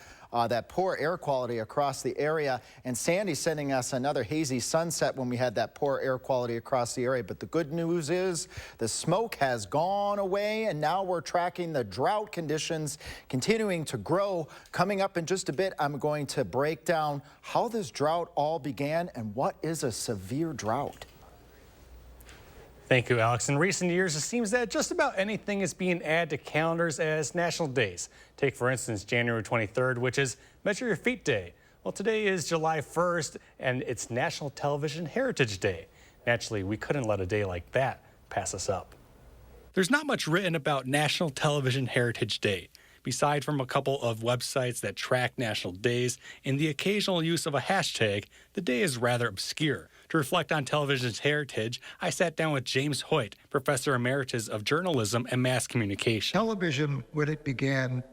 that poor air quality across the area. And Sandy's sending us another hazy sunset when we had that poor air quality across the area. But the good news is the smoke has gone away, and now we're tracking the drought conditions continuing to grow. Coming up in just a bit, I'm going to break down how this drought all began and what is a severe drought. Thank you, Alex. In recent years, it seems that just about anything is being added to calendars as national days. Take, for instance, January 23rd, which is Measure Your Feet Day. Well, today is July 1st, and it's National Television Heritage Day. Naturally, we couldn't let a day like that pass us up. There's not much written about National Television Heritage Day, beside from a couple of websites that track national days and the occasional use of a hashtag. The day is rather obscure. To reflect on television's heritage, I sat down with James Hoyt, Professor Emeritus of Journalism and Mass Communication. Television, when it began,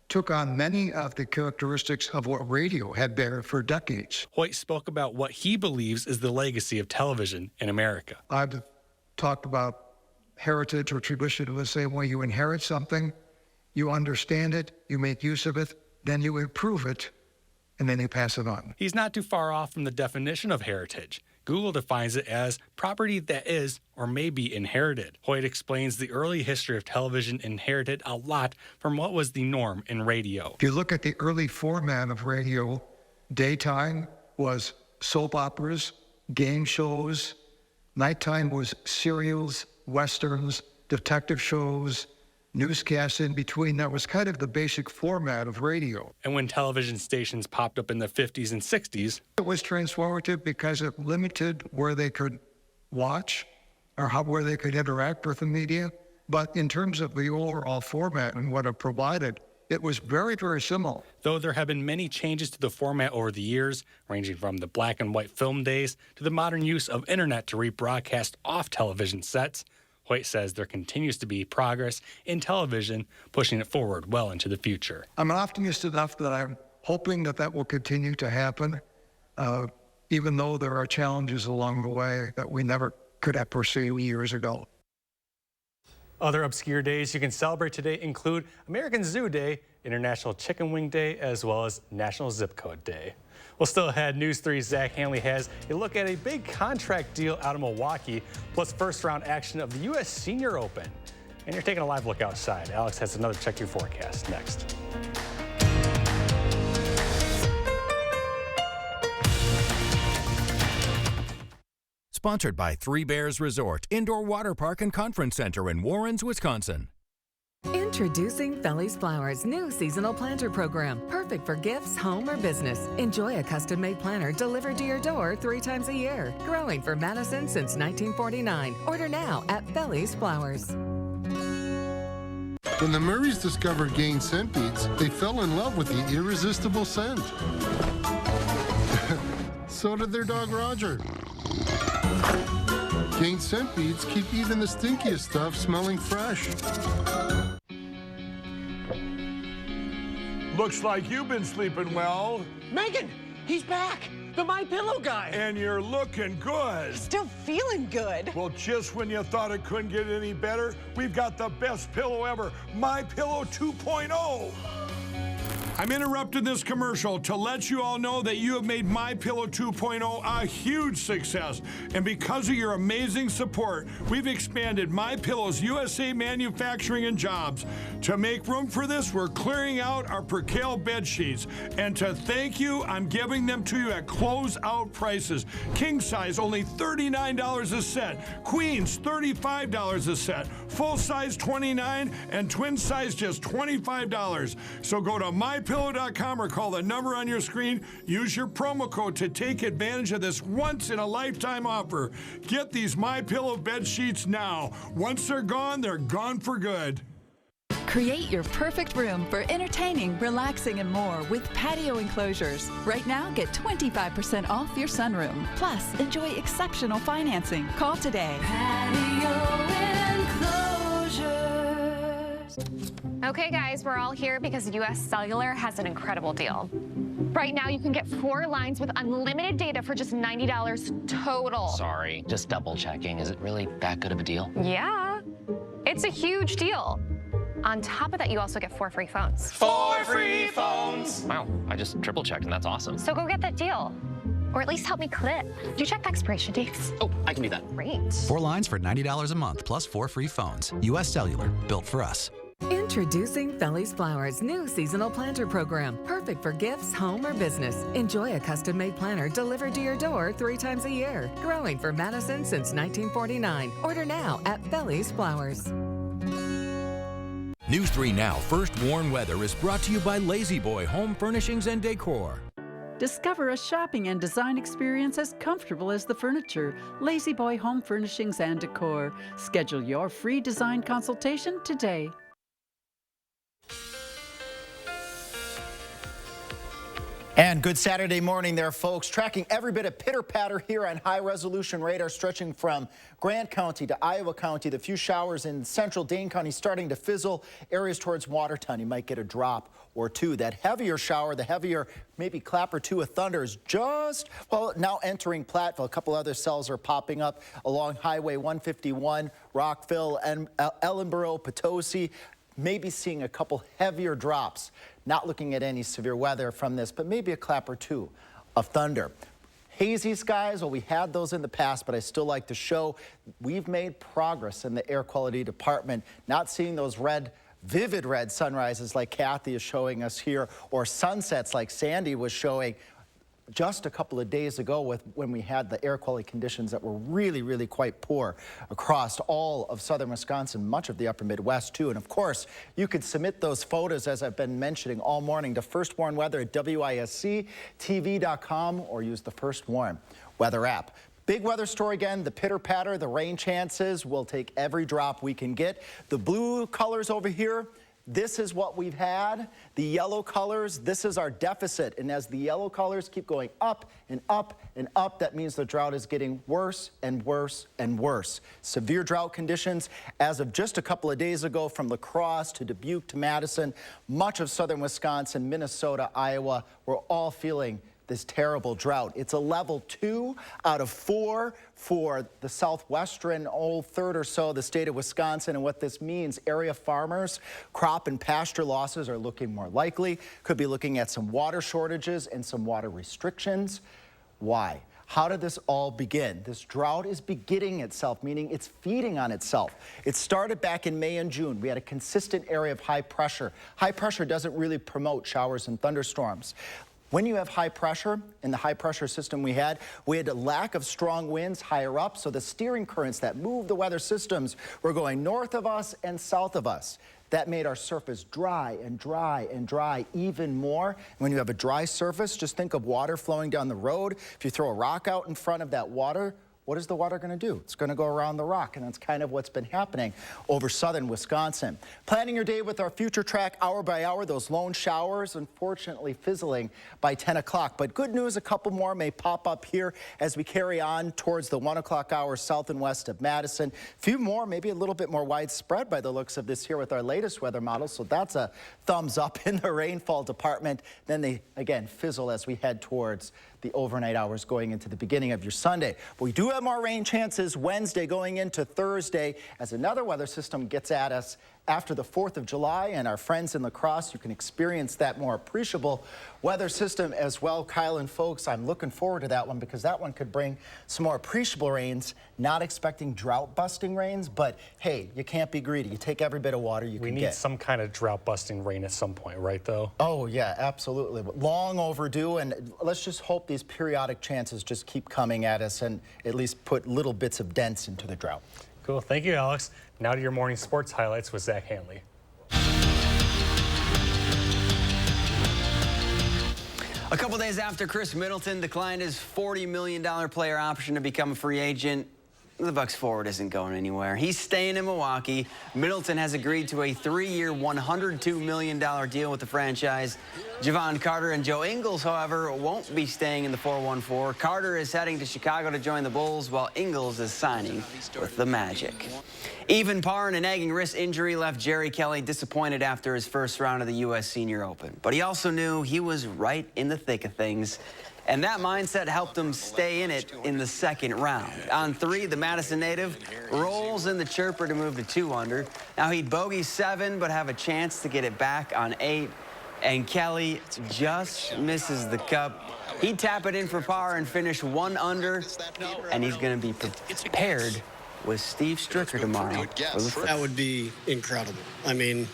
took on many of the characteristics of what radio had been for decades. Hoyt spoke about what he believes is the legacy of television in America. I've talked about heritage or tradition in the same way. You inherit something, you understand it, you make use of it, then you improve it, and then you pass it on. He's not too far off from the definition of heritage. Google defines it as property that is or may be inherited. Hoyt explains the early history of television inherited a lot from what was the norm in radio. If you look at the early format of radio, daytime was soap operas, game shows, nighttime was serials, westerns, detective shows, newscasts in between. That was kind of the basic format of radio. And when television stations popped up in the 50s and 60s, it was transformative because it limited where they could watch or where they could interact with the media. But in terms of the overall format and what it provided, it was very, very similar. Though there have been many changes to the format over the years, ranging from the black and white film days to the modern use of internet to rebroadcast off television sets, Hoyt says there continues to be progress in television, pushing it forward well into the future. I'm an optimist enough that I'm hoping that that will continue to happen, even though there are challenges along the way that we never could have pursued years ago. Other obscure days you can celebrate today include American Zoo Day, International Chicken Wing Day, as well as National Zip Code Day. Well, still ahead, News 3's Zach Hanley has a look at a big contract deal out of Milwaukee, plus first-round action of the U.S. Senior Open. And you're taking a live look outside. Alex has another Check Your Forecast next. Sponsored by Three Bears Resort, Indoor Water Park and Conference Center in Warrens, Wisconsin. Introducing Feli's Flowers' new seasonal planter program. Perfect for gifts, home, or business. Enjoy a custom-made planter delivered to your door 3 times a year. Growing for Madison since 1949. Order now at Feli's Flowers. When the Murrays discovered Gain scent beads, they fell in love with the irresistible scent. So did their dog Roger. Gain scent beads keep even the stinkiest stuff smelling fresh. Looks like you've been sleeping well. Megan, he's back. The My Pillow guy. And you're looking good. Still feeling good. Well, just when you thought it couldn't get any better, we've got the best pillow ever, My Pillow 2.0. I'm interrupting this commercial to let you all know that you have made My Pillow 2.0 a huge success. And because of your amazing support, we've expanded My Pillow's USA manufacturing and jobs. To make room for this, we're clearing out our Percale bed sheets. And to thank you, I'm giving them to you at closeout prices. King size, only $39 a set. Queens, $35 a set. Full size, $29, and twin size, just $25. So go to MyPillow.com or call the number on your screen. Use your promo code to take advantage of this once-in-a-lifetime offer. Get these MyPillow bed sheets now. Once they're gone for good. Create your perfect room for entertaining, relaxing, and more with patio enclosures. Right now, get 25% off your sunroom. Plus, enjoy exceptional financing. Call today. Patio enclosures. Okay, guys, we're all here because US Cellular has an incredible deal. Right now, you can get 4 lines with unlimited data for just $90 total. Sorry, just double checking. Is it really that good of a deal? Yeah, it's a huge deal. On top of that, you also get 4 free phones. 4 free phones! Wow, I just triple checked and that's awesome. So go get that deal. Or at least help me clip. Do you check the expiration dates? Oh, I can do that. Great. 4 lines for $90 a month plus 4 free phones. US Cellular, built for us. Introducing Feli's Flowers' new seasonal planter program. Perfect for gifts, home, or business. Enjoy a custom-made planter delivered to your door 3 times a year. Growing for Madison since 1949. Order now at Feli's Flowers. News 3 Now First Warn Weather is brought to you by Lazy Boy Home Furnishings and Decor. Discover a shopping and design experience as comfortable as the furniture. Lazy Boy Home Furnishings and Decor. Schedule your free design consultation today. And good Saturday morning there, folks. Tracking every bit of pitter-patter here on high-resolution radar stretching from Grant County to Iowa County. The few showers in central Dane County starting to fizzle. Areas towards Watertown, you might get a drop or 2. That heavier shower, the heavier maybe clap or 2 of thunder is just, well, now entering Platteville. A couple other cells are popping up along Highway 151, Rockville, and Ellenboro, Potosi. Maybe seeing a couple heavier drops. Not looking at any severe weather from this, but maybe a clap or 2 of thunder. Hazy skies, well, we had those in the past, but I still like to show we've made progress in the air quality department. Not seeing those red, vivid red sunrises like Kathy is showing us here, or sunsets like Sandy was showing. just a couple of days ago when we had the air quality conditions that were really, really quite poor across all of southern Wisconsin, much of the upper Midwest too. And of course, you could submit those photos, as I've been mentioning all morning, to First Warn Weather at WISC-TV.com or use the First Warn Weather app. Big weather story again, the pitter-patter, the rain chances. We'll take every drop we can get. The blue colors over here, this is what we've had. The yellow colors, this is our deficit. And as the yellow colors keep going up and up and up, that means the drought is getting worse and worse and worse. Severe drought conditions as of just a couple of days ago from La Crosse to Dubuque to Madison, much of southern Wisconsin, Minnesota, Iowa, we're all feeling this terrible drought. It's a level 2 out of 4 for the southwestern third or so of the state of Wisconsin. And what this means, area farmers, crop and pasture losses are looking more likely. Could be looking at some water shortages and some water restrictions. Why? How did this all begin? This drought is beginning itself, meaning it's feeding on itself. It started back in May and June. We had a consistent area of high pressure. High pressure doesn't really promote showers and thunderstorms. When you have high pressure, in the high pressure system we had a lack of strong winds higher up, so the steering currents that move the weather systems were going north of us and south of us. That made our surface dry and dry and dry even more. When you have a dry surface, just think of water flowing down the road. If you throw a rock out in front of that water, what is the water going to do? It's going to go around the rock, and that's kind of what's been happening over southern Wisconsin. Planning your day with our future track hour by hour, those lone showers, unfortunately fizzling by 10 o'clock. But good news, a couple more may pop up here as we carry on towards the 1 o'clock hour south and west of Madison. A few more, maybe a little bit more widespread by the looks of this here with our latest weather model. So that's a thumbs up in the rainfall department. Then they, again, fizzle as we head towards the overnight hours going into the beginning of your Sunday. But we do have more rain chances Wednesday going into Thursday as another weather system gets at us after the 4th of July, and our friends in La Crosse, you can experience that more appreciable weather system as well. Kyle and folks, I'm looking forward to that one because that one could bring some more appreciable rains. Not expecting drought-busting rains, but hey, you can't be greedy. You take every bit of water you can get. We need some kind of drought-busting rain at some point, right, though? Oh, yeah, absolutely. Long overdue, and let's just hope these periodic chances just keep coming at us and at least put little bits of dents into the drought. Cool. Thank you, Alex. Now to your morning sports highlights with Zach Hanley. A couple days after Chris Middleton declined his $40 million player option to become a free agent, the Bucks forward isn't going anywhere. He's staying in Milwaukee. Middleton has agreed to a 3-year, $102 million deal with the franchise. Javon Carter and Joe Ingles, however, won't be staying in the 4-1-4. Carter is heading to Chicago to join the Bulls, while Ingles is signing with the Magic. Even par and a nagging wrist injury left Jerry Kelly disappointed after his first round of the U.S. Senior Open. But he also knew he was right in the thick of things. And that mindset helped him stay in it in the second round. On 3, the Madison native rolls in the chirper to move to 2 under. Now he'd bogey 7, but have a chance to get it back on 8. And Kelly just misses the cup. He'd tap it in for par and finish 1 under. And he's going to be prepared with Steve Stricker tomorrow. That would be incredible. I mean,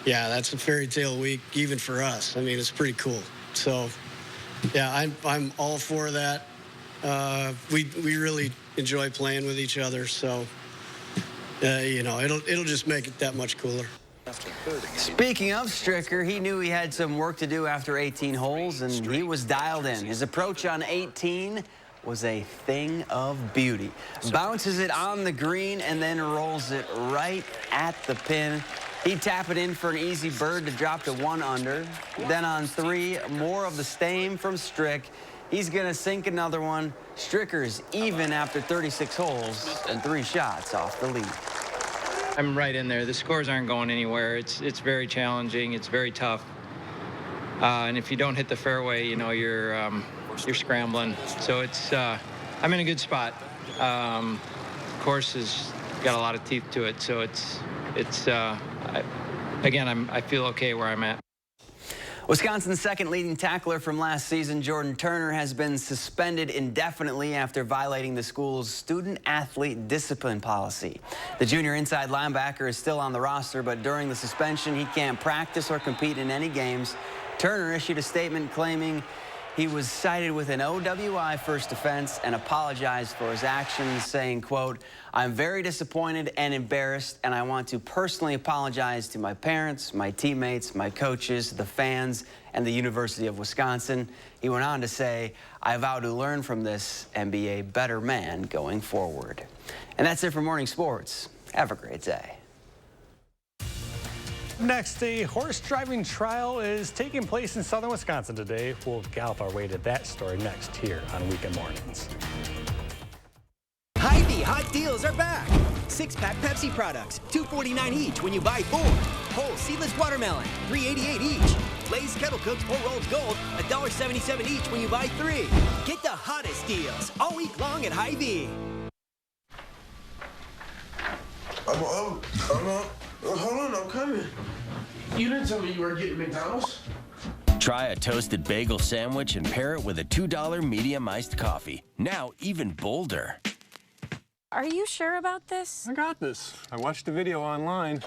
yeah, that's a fairy tale week, even for us. I mean, it's pretty cool. So, yeah, I'm all for that. We really enjoy playing with each other, so you know, it'll just make it that much cooler. Speaking of Stricker, he knew he had some work to do after 18 holes, and he was dialed in. His approach on 18 was a thing of beauty. Bounces it on the green and then rolls it right at the pin. He'd tap it in for an easy bird to drop to 1 under. Then on 3, more of the same from Strick. He's going to sink another one. Stricker's even after 36 holes and 3 shots off the lead. I'm right in there. The scores aren't going anywhere. It's very challenging. It's very tough. And if you don't hit the fairway, you know, you're scrambling. So it's I'm in a good spot. Course has got a lot of teeth to it, so I feel okay where I'm at. Wisconsin's second leading tackler from last season, Jordan Turner, has been suspended indefinitely after violating the school's student-athlete discipline policy. The junior inside linebacker is still on the roster, but during the suspension, he can't practice or compete in any games. Turner issued a statement claiming He was cited with an OWI first offense and apologized for his actions, saying, quote, "I'm very disappointed and embarrassed, and I want to personally apologize to my parents, my teammates, my coaches, the fans, and the University of Wisconsin." He went on to say, "I vow to learn from this and be a better man going forward." And that's it for Morning Sports. Have a great day. Next, a horse driving trial is taking place in southern Wisconsin today. We'll gallop our way to that story next here on Weekend Mornings. Hy-Vee hot deals are back. 6-pack Pepsi products, $2.49 each when you buy 4. Whole seedless watermelon, $3.88 each. Lay's Kettle Cooked 4 rolls gold, $1.77 each when you buy 3. Get the hottest deals all week long at Hy-Vee. Hold on, I'm coming. You didn't tell me you were getting McDonald's. Try a toasted bagel sandwich and pair it with a $2 medium iced coffee. Now even bolder. Are you sure about this? I got this. I watched the video online.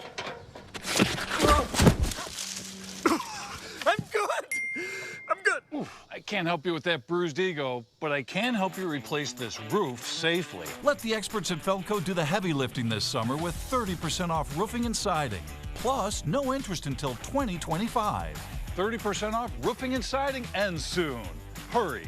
I'm good. I'm good. Oof, I can't help you with that bruised ego, but I can help you replace this roof safely. Let the experts at Feldco do the heavy lifting this summer with 30% off roofing and siding. Plus, no interest until 2025. 30% off roofing and siding ends soon. Hurry.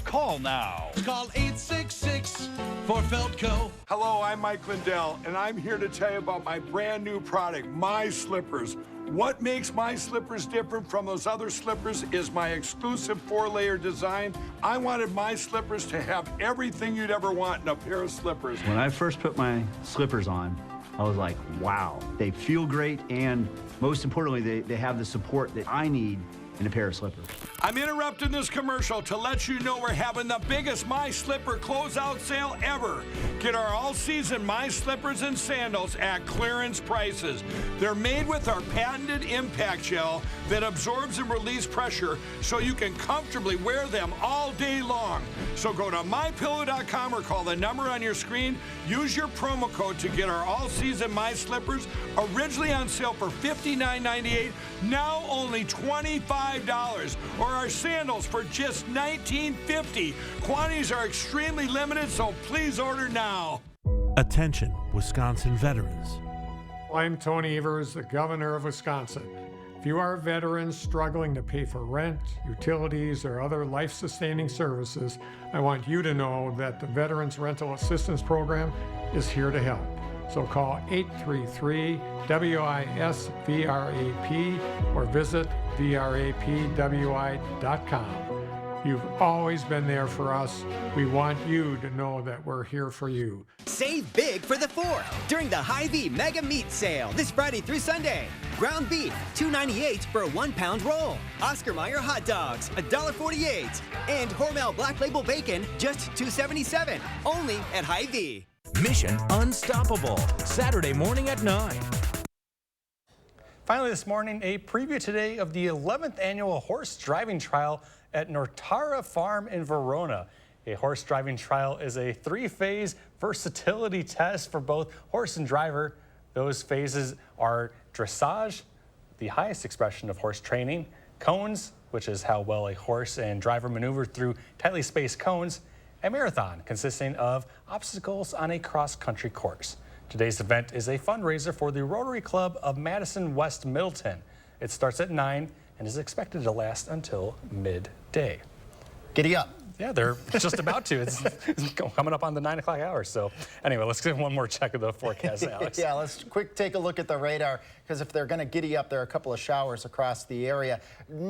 Call now. Call 866 for Feldco. Hello, I'm Mike Lindell, and I'm here to tell you about my brand new product, My Slippers. What makes My Slippers different from those other slippers is my exclusive 4-layer design. I wanted My Slippers to have everything you'd ever want in a pair of slippers. When I first put my slippers on, I was like, wow, they feel great, and most importantly, they have the support that I need in a pair of slippers. I'm interrupting this commercial to let you know we're having the biggest My Slipper closeout sale ever. Get our all-season My Slippers and sandals at clearance prices. They're made with our patented impact gel that absorbs and releases pressure so you can comfortably wear them all day long. So go to mypillow.com or call the number on your screen. Use your promo code to get our all-season My Slippers, originally on sale for $59.98, now only $25, or our sandals for just $19.50. Quantities are extremely limited, so please order now. Attention, Wisconsin veterans. I'm Tony Evers, the governor of Wisconsin. If you are a veteran struggling to pay for rent, utilities, or other life-sustaining services, I want you to know that the Veterans Rental Assistance Program is here to help. So call 833-WISC-VRAP or visit vrapwi.com. You've always been there for us. We want you to know that we're here for you. Save big for the 4th during the Hy-Vee Mega Meat Sale this Friday through Sunday. Ground beef, $2.98 for a 1-pound roll. Oscar Mayer hot dogs, $1.48. And Hormel Black Label Bacon, just $2.77. Only at Hy-Vee. Mission Unstoppable, Saturday morning at 9. Finally this morning, a preview today of the 11th annual horse driving trial at Nortara Farm in Verona. A horse driving trial is a 3-phase versatility test for both horse and driver. Those phases are dressage, the highest expression of horse training, cones, which is how well a horse and driver maneuver through tightly spaced cones, and marathon, consisting of obstacles on a cross-country course. Today's event is a fundraiser for the Rotary Club of Madison, West Middleton. It starts at 9 and is expected to last until midday. Giddy up. Yeah, they're just about to. It's coming up on the 9 o'clock hour. So anyway, let's give one more check of the forecast, Alex. Yeah, let's quick take a look at the radar, because if they're going to giddy up, there are a couple of showers across the area.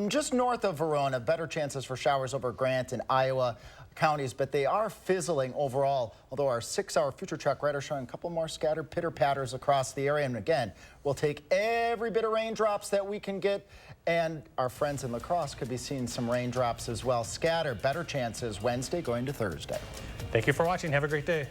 Just north of Verona, better chances for showers over Grant and Iowa counties, but they are fizzling overall, although our 6-hour future track radar showing a couple more scattered pitter-patters across the area. And again, we'll take every bit of raindrops that we can get, and our friends in La Crosse could be seeing some raindrops as well. Scattered, better chances Wednesday going to Thursday. Thank you for watching. Have a great day.